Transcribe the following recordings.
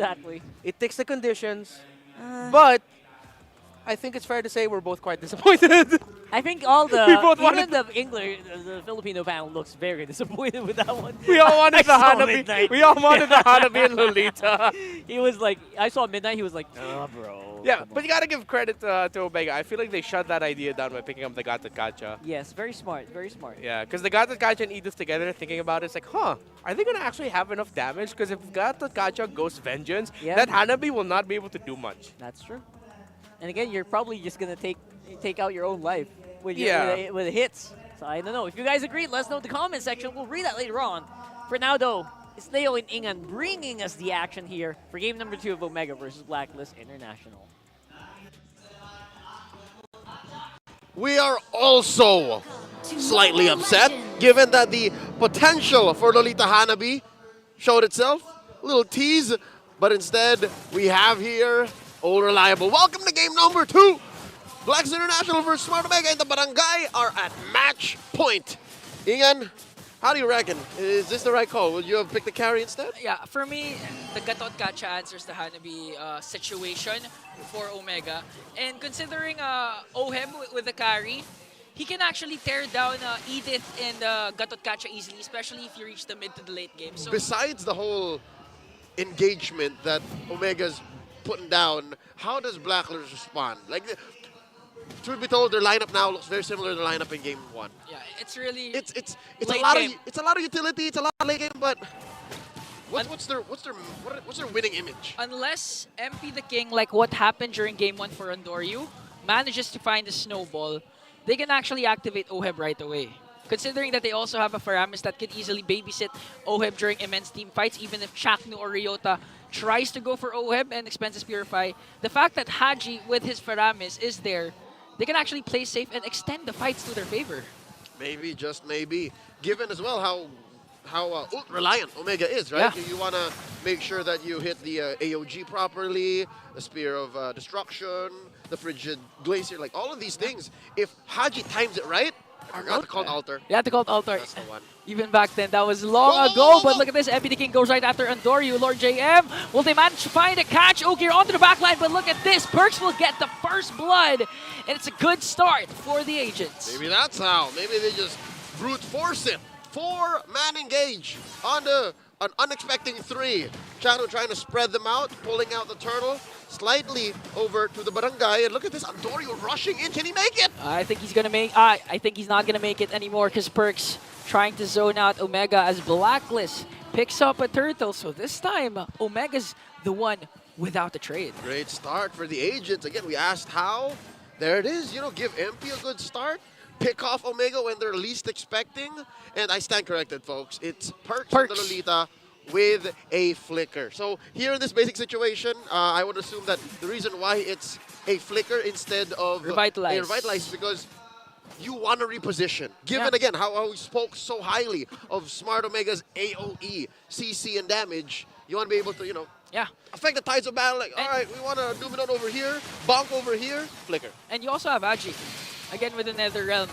Exactly. It takes the conditions, Uh, but I think it's fair to say we're both quite disappointed. I think all We the both even wanted the English, the Filipino panel looks very disappointed with that one. we all I wanted the saw Hanabi. Midnight. We all wanted the Hanabi and Lolita. He was like, I saw Midnight. He was like, oh, bro. Yeah, come but on." you gotta give credit to Omega. I feel like they shut that idea down by picking up the Gatotkaca. Yes, very smart. Very smart. Yeah, because the Gatotkaca and Edith together, thinking about it, it's like, huh, are they gonna actually have enough damage? Because if Gatotkaca goes Vengeance, Yeah. that Hanabi will not be able to do much. That's true. And again, you're probably just gonna take out your own life with Yeah. with hits. So I don't know. If you guys agree, let us know in the comment section. We'll read that later on. For now, though, it's Leo and Ingan bringing us the action here for game number 2 of Omega versus Blacklist International. We are also slightly upset, given that the potential for Lolita Hanabi showed itself. A little tease, but instead we have here Old Reliable. Welcome to game number 2. Blacks International versus Smart Omega and the Barangay are at match point. Ian, how do you reckon? Is this the right call? Would you have picked the carry instead? Yeah, for me, the Gatotkaca answers the Hanabi situation for Omega. And considering Oheb with the carry, he can actually tear down Edith and Gatotkaca easily, especially if you reach the mid to the late game. So Besides the whole engagement that Omega's putting down, how does Blacklist respond? Like, truth be told, their lineup now looks very similar to the lineup in game 1. yeah, it's really It's late a lot game. of utility. It's a lot of late game, but what's their winning image? Unless MP the King, like what happened during game 1 for Andoryu, manages to find the snowball, they can actually activate Oheb right away. Considering that they also have a Faramis that could easily babysit Oheb during immense team fights, even if Ch4knu or Ryota tries to go for Oheb and Expenses Purify, the fact that Haji with his Faramis is there, they can actually play safe and extend the fights to their favor. Maybe, just maybe. Given as well how ult-reliant Omega is, right? Yeah. You want to make sure that you hit the AOG properly, the Spear of Destruction, the Frigid Glacier, like all of these things. If Haji times it right, I forgot to call it Altar. You have to call it Altar. That's the one. Even back then, that was long ago, but look at this. MP the King goes right after Andoryu. Lord JM, will they manage to find a catch? Ogier onto the back line, but look at this. Perks will get the first blood, and it's a good start for the Agents. Maybe that's how. Maybe they just brute force it. 4-man engage on an unexpected 3. Ch4knu trying to spread them out, pulling out the turtle slightly over to the Barangay. And look at this, Andoryu rushing in. Can he make it? I think he's gonna make. I think he's not gonna make it anymore because Perks trying to zone out Omega as Blacklist picks up a turtle. So this time, Omega's the one without the trade. Great start for the Agents. Again, we asked how. There it is. You know, give MP a good start. Pick off Omega when they're least expecting. And I stand corrected, folks. It's Perks and the Lolita with a flicker. So here in this basic situation, I would assume that the reason why it's a flicker instead of Revitalize. a revitalize is because you want to reposition. Given again how we spoke so highly of Smart Omega's AOE, CC, and damage, you want to be able to, you know, Yeah. affect the tides of battle. Like, all right, we want to Dominate over here, bonk over here, flicker. And you also have Aji, again with the Nether Realm.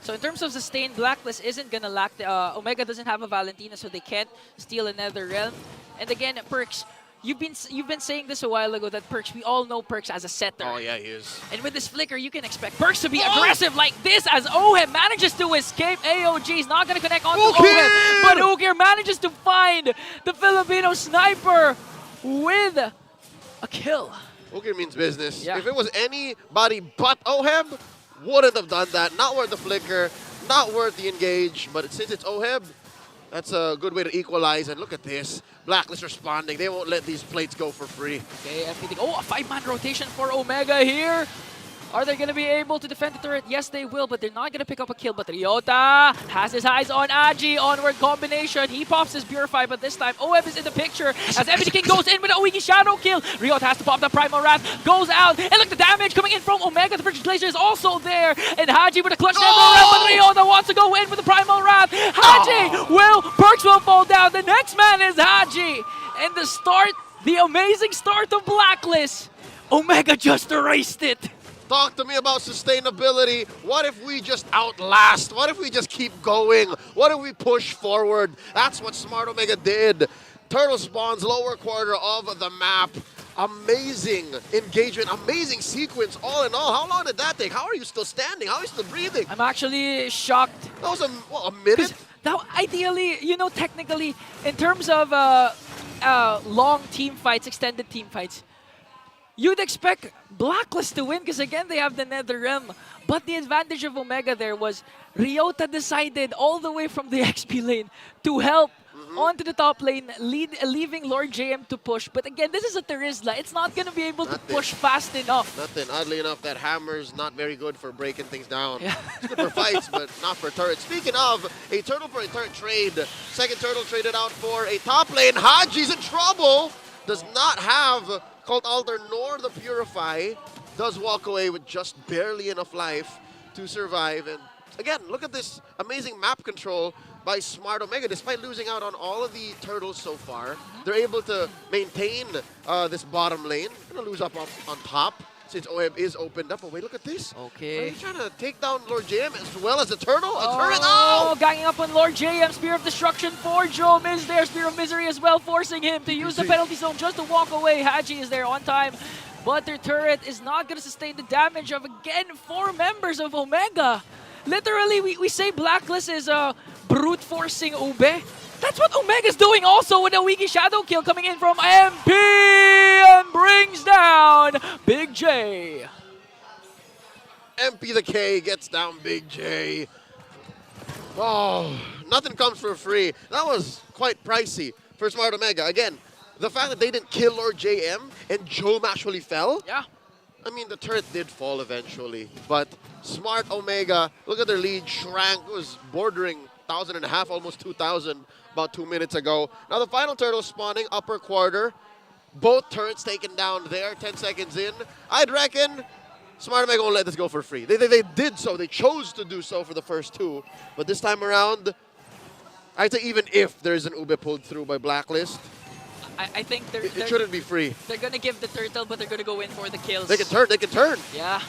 So in terms of sustain, Blacklist isn't gonna lack the Omega doesn't have a Valentina, so they can't steal a Nether Realm. And again, Perks, you've been saying this a while ago that Perks, we all know Perks as a setter. Oh yeah, he is. And with this flicker, you can expect Perks to be aggressive like this as Oheb manages to escape AOG. He's not gonna connect onto Oheb, but Ogier manages to find the Filipino sniper with a kill. Okay means business. Yeah. If it was anybody but Oheb, wouldn't have done that. Not worth the flicker, not worth the engage. But since it's Oheb, that's a good way to equalize. And look at this. Blacklist responding. They won't let these plates go for free. Okay, FPT. Oh, a 5-man rotation for Omega here. Are they going to be able to defend the turret? Yes, they will, but they're not going to pick up a kill. But Ryota has his eyes on Aji. Onward combination. He pops his Purify, but this time Oheb is in the picture as MPT King goes in with an Oigi Shadow kill. Ryota has to pop the Primal Wrath, goes out, and look, the damage coming in from Omega. The Frigid Glacier is also there, and Haji with a clutch Nether Realm, but Ryota wants to go in with the Primal Wrath. Haji Perks will fall down. The next man is Haji. And the amazing start of Blacklist. Omega just erased it. Talk to me about sustainability. What if we just outlast? What if we just keep going? What if we push forward? That's what Smart Omega did. Turtle spawns, lower quarter of the map. Amazing engagement, amazing sequence, all in all. How long did that take? How are you still standing? How are you still breathing? I'm actually shocked. That was a minute? Now, ideally, you know, technically, in terms of long team fights, extended team fights, you'd expect Blacklist to win because, again, they have the Nether Realm. But the advantage of Omega there was Ryota decided all the way from the XP lane to help onto the top lane, leaving Lord JM to push. But again, this is a Terizla. It's not going to be able to push fast enough. Nothing. Oddly enough, that hammer's not very good for breaking things down. Yeah. It's good for fights, but not for turrets. Speaking of, a turtle for a turret trade. Second turtle traded out for a top lane. Haji's in trouble. Does not have Cult Altar nor the Purify. Does walk away with just barely enough life to survive. And again, look at this amazing map control by Smart Omega. Despite losing out on all of the turtles so far, they're able to maintain this bottom lane. Gonna lose up on top since OM is opened up. Oh wait, look at this. Okay. Are you trying to take down Lord JM as well as the turtle? A turret! Oh, Oh! ganging up on Lord JM. Spear of Destruction for Joe is there. Spear of Misery as well, forcing him to use the penalty zone just to walk away. Haji is there on time, but their turret is not going to sustain the damage of, again, 4 members of Omega. Literally, we say Blacklist is brute forcing Ube. That's what Omega's doing also with a Wiki Shadow kill coming in from MP and brings down Big J. MP the K gets down Big J. Oh, nothing comes for free. That was quite pricey for Smart Omega. Again, the fact that they didn't kill Lord JM and Jome actually fell. Yeah. I mean, the turret did fall eventually, but Smart Omega, look at their lead, shrank. It was bordering 1,500, almost 2,000 about 2 minutes ago. Now the final turtle spawning, upper quarter. Both turrets taken down there, 10 seconds in. I'd reckon Smart Omega won't let this go for free. They did so. They chose to do so for the first 2. But this time around, I'd say even if there is an Ube pulled through by Blacklist, I think it shouldn't be free. They're gonna give the turtle, but they're gonna go in for the kills. They can turn. They can turn. Yeah.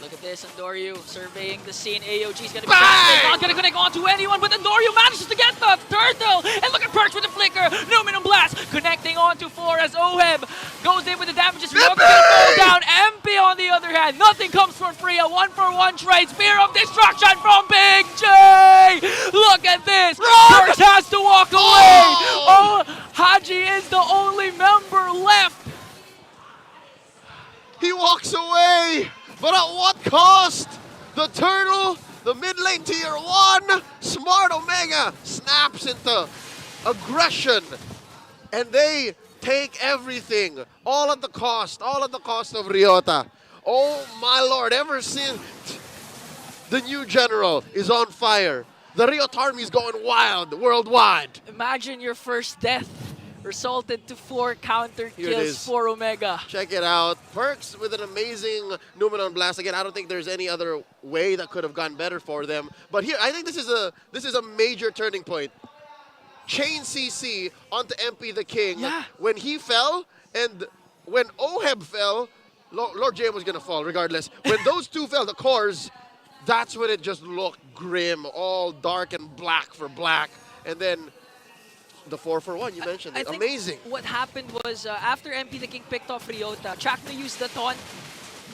Look at this, Andoryu surveying the scene. AOG's gonna be fast. Not gonna connect onto anyone, but Andoryu manages to get the turtle. And look at Perch with the flicker. Numinum Blast connecting onto 4 as Oheb goes in with the damages. Ryota gonna fall down. MP on the other hand, nothing comes for free. A 1-for-1 trade. Spear of Destruction from Big J. Look at this. Perch has to walk away. Oh, Haji is the only member left. He walks away. But at what cost? The turtle, the mid lane tier 1, Smart Omega snaps into aggression. And they take everything, all at the cost of Ryota. Oh my lord, ever since the new general is on fire, the Ryota army is going wild worldwide. Imagine your first death resulted to 4 counter kills for Omega. Check it out. Perks with an amazing Numenon Blast. Again, I don't think there's any other way that could have gone better for them. But here, I think this is a major turning point. Chain CC onto MP the King. Yeah. When he fell and when Oheb fell, Lord JM was going to fall regardless. When those two fell, the cores, that's when it just looked grim, all dark and black for black. And then the 4-for-1, you mentioned it. Amazing. What happened was after MP the King picked off Ryota, Ch4knu used the taunt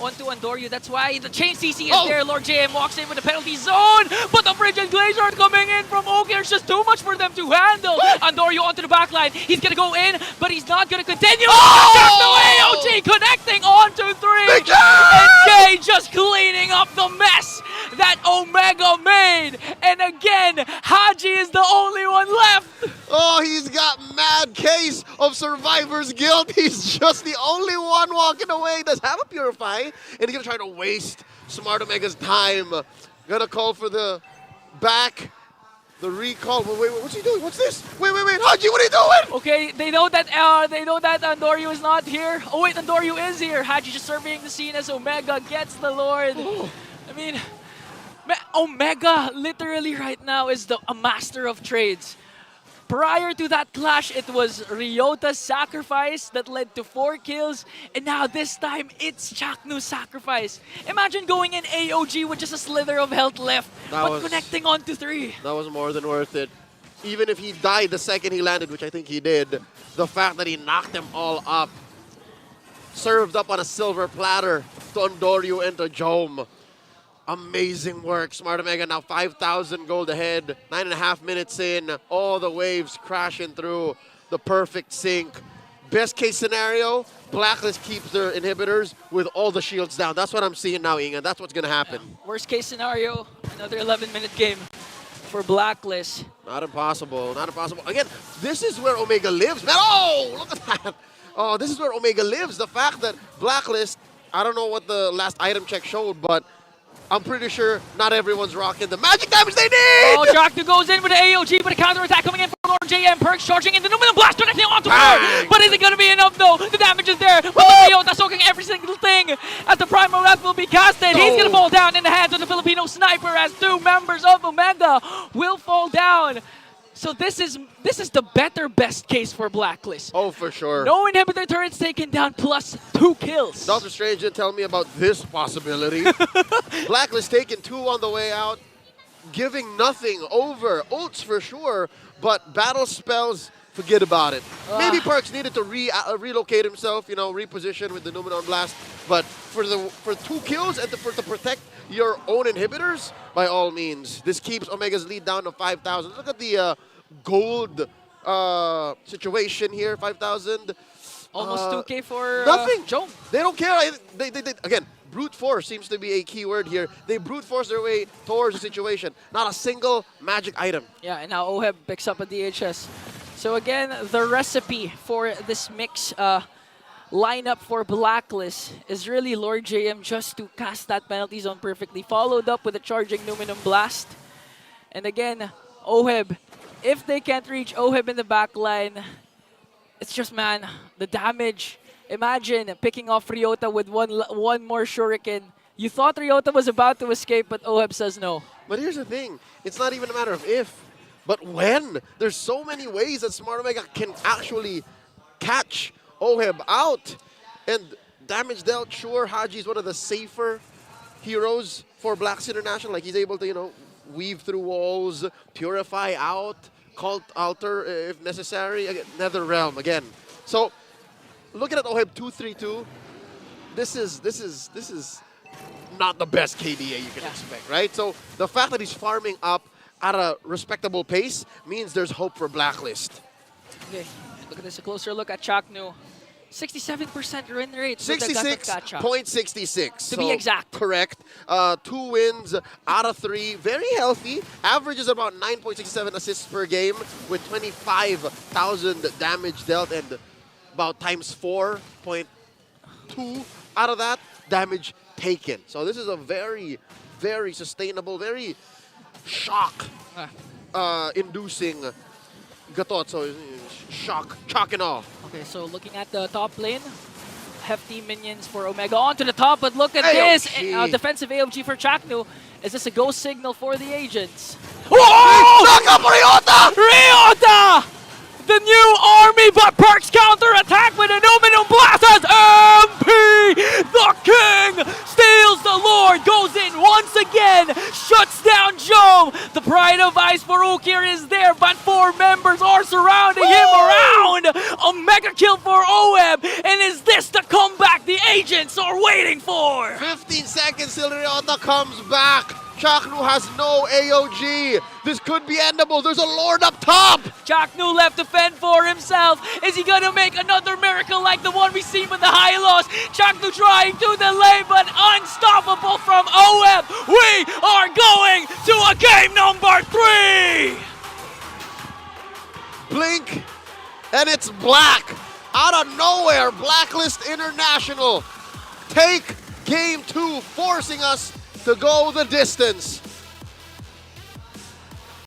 onto Andoryu. That's why the chain CC is there. Lord JM walks in with the penalty zone, but the Bridge and Glacier are coming in from Oki. There's just too much for them to handle. Andoryu onto the backline. He's gonna go in, but he's not gonna continue. Oh! AOG connecting onto 3. And Jay just cleaning up the mess that Omega made. And again, Haji is the only one left. Oh, he's got mad case of survivor's guilt. He's just the only one walking away. He does have a Purify, and he's gonna try to waste Smart Omega's time. Gonna call for the back, the recall. Wait, what's he doing? What's this? Wait, Haji, what are you doing? Okay, they know that Andoryu is not here. Oh wait, Andoryu is here. Haji just surveying the scene as Omega gets the Lord. I mean, Omega literally right now is a master of trades. Prior to that clash, it was Ryota's sacrifice that led to 4 kills, and now this time, it's Ch4knu's sacrifice. Imagine going in AOG with just a slither of health left, but connecting onto 3. That was more than worth it. even if he died the second he landed, which I think he did, the fact that he knocked them all up, served up on a silver platter to Ondoryu and to Jome. Amazing work. Smart Omega now 5,000 gold ahead. 9.5 minutes in. All the waves crashing through. The perfect sync. Best case scenario, Blacklist keeps their inhibitors with all the shields down. That's what I'm seeing now, Inga. That's what's going to happen. Worst case scenario, another 11-minute game for Blacklist. Not impossible. Not impossible. Again, this is where Omega lives, man. Oh, look at that. Oh, this is where Omega lives. The fact that Blacklist, I don't know what the last item check showed, but I'm pretty sure not everyone's rocking the magic damage they need! Oh, Ch4knu goes in with the AOG, but a counter-attack coming in from Lord JM. Perks charging into Numinum Blast, directly onto her! But is it going to be enough, though? The damage is there. With the Ryota soaking every single thing as the Primal Wrath will be casted. He's going to fall down in the hands of the Filipino Sniper as 2 members of Omega will fall down. So this is the better best case for Blacklist. Oh, for sure. No inhibitor turrets taken down plus 2 kills. Dr. Strange didn't tell me about this possibility. Blacklist taking 2 on the way out, giving nothing over. Ults for sure, but battle spells, forget about it. Maybe Perks needed to relocate himself, you know, reposition with the Numenon Blast. But for 2 kills and to protect your own inhibitors, by all means, this keeps Omega's lead down to 5,000. Look at the gold situation here, 5,000. Almost 2K for nothing. Jome. They don't care. They again, brute force seems to be a key word here. They brute force their way towards the situation. Not a single magic item. Yeah, and now Oheb picks up a DHS. So again, the recipe for this mix lineup for Blacklist is really Lord JM just to cast that penalty zone perfectly, followed up with a charging Numinum Blast. And again, Oheb, if they can't reach Oheb in the back line, it's just, man, the damage. Imagine picking off Ryota with one more shuriken. You thought Ryota was about to escape, but Oheb says no. But here's the thing. It's not even a matter of if, but when. There's so many ways that Smart Omega can actually catch Oheb out. And damage dealt, sure, Haji is one of the safer heroes for Blacks International. Like, he's able to, you know, weave through walls, purify out, cult alter if necessary. Again, Nether Realm again. So, looking at Oheb 232, this is not the best KDA you can expect, right? So the fact that he's farming up at a respectable pace means there's hope for Blacklist. Okay, look at this, a closer look at Ch4knu. 67% win rate. 66.66. To be exact. Correct. 2 wins out of 3. Very healthy. Averages about 9.67 assists per game with 25,000 damage dealt and about times 4.2 out of that damage taken. So this is a very, very sustainable, very shock-inducing Gatot. So shock and awe. Okay, so looking at the top lane, hefty minions for Omega onto the top, but look at this! Defensive AOG for Ch4knu. Is this a ghost signal for the agents? Whoa! Knock up Ryota! Ryota! The new army, but Perks counter-attack with an Numinum Blast as MP! The King steals the Lord, goes in once again, shuts down Jome. The Pride of Ice for Ukir is there, but 4 members are surrounding him around. A mega kill for Oheb, and is this the comeback the agents are waiting for? 15 seconds till Ryota comes back. Ch4knu has no AOG. This could be endable. There's a Lord up top. Ch4knu left to fend for himself. Is he going to make another miracle like the one we seen with the high loss? Ch4knu trying to delay, but unstoppable from Oheb. We are going to a game number 3. Blink, and it's black. Out of nowhere, Blacklist International take game 2, forcing us to go the distance.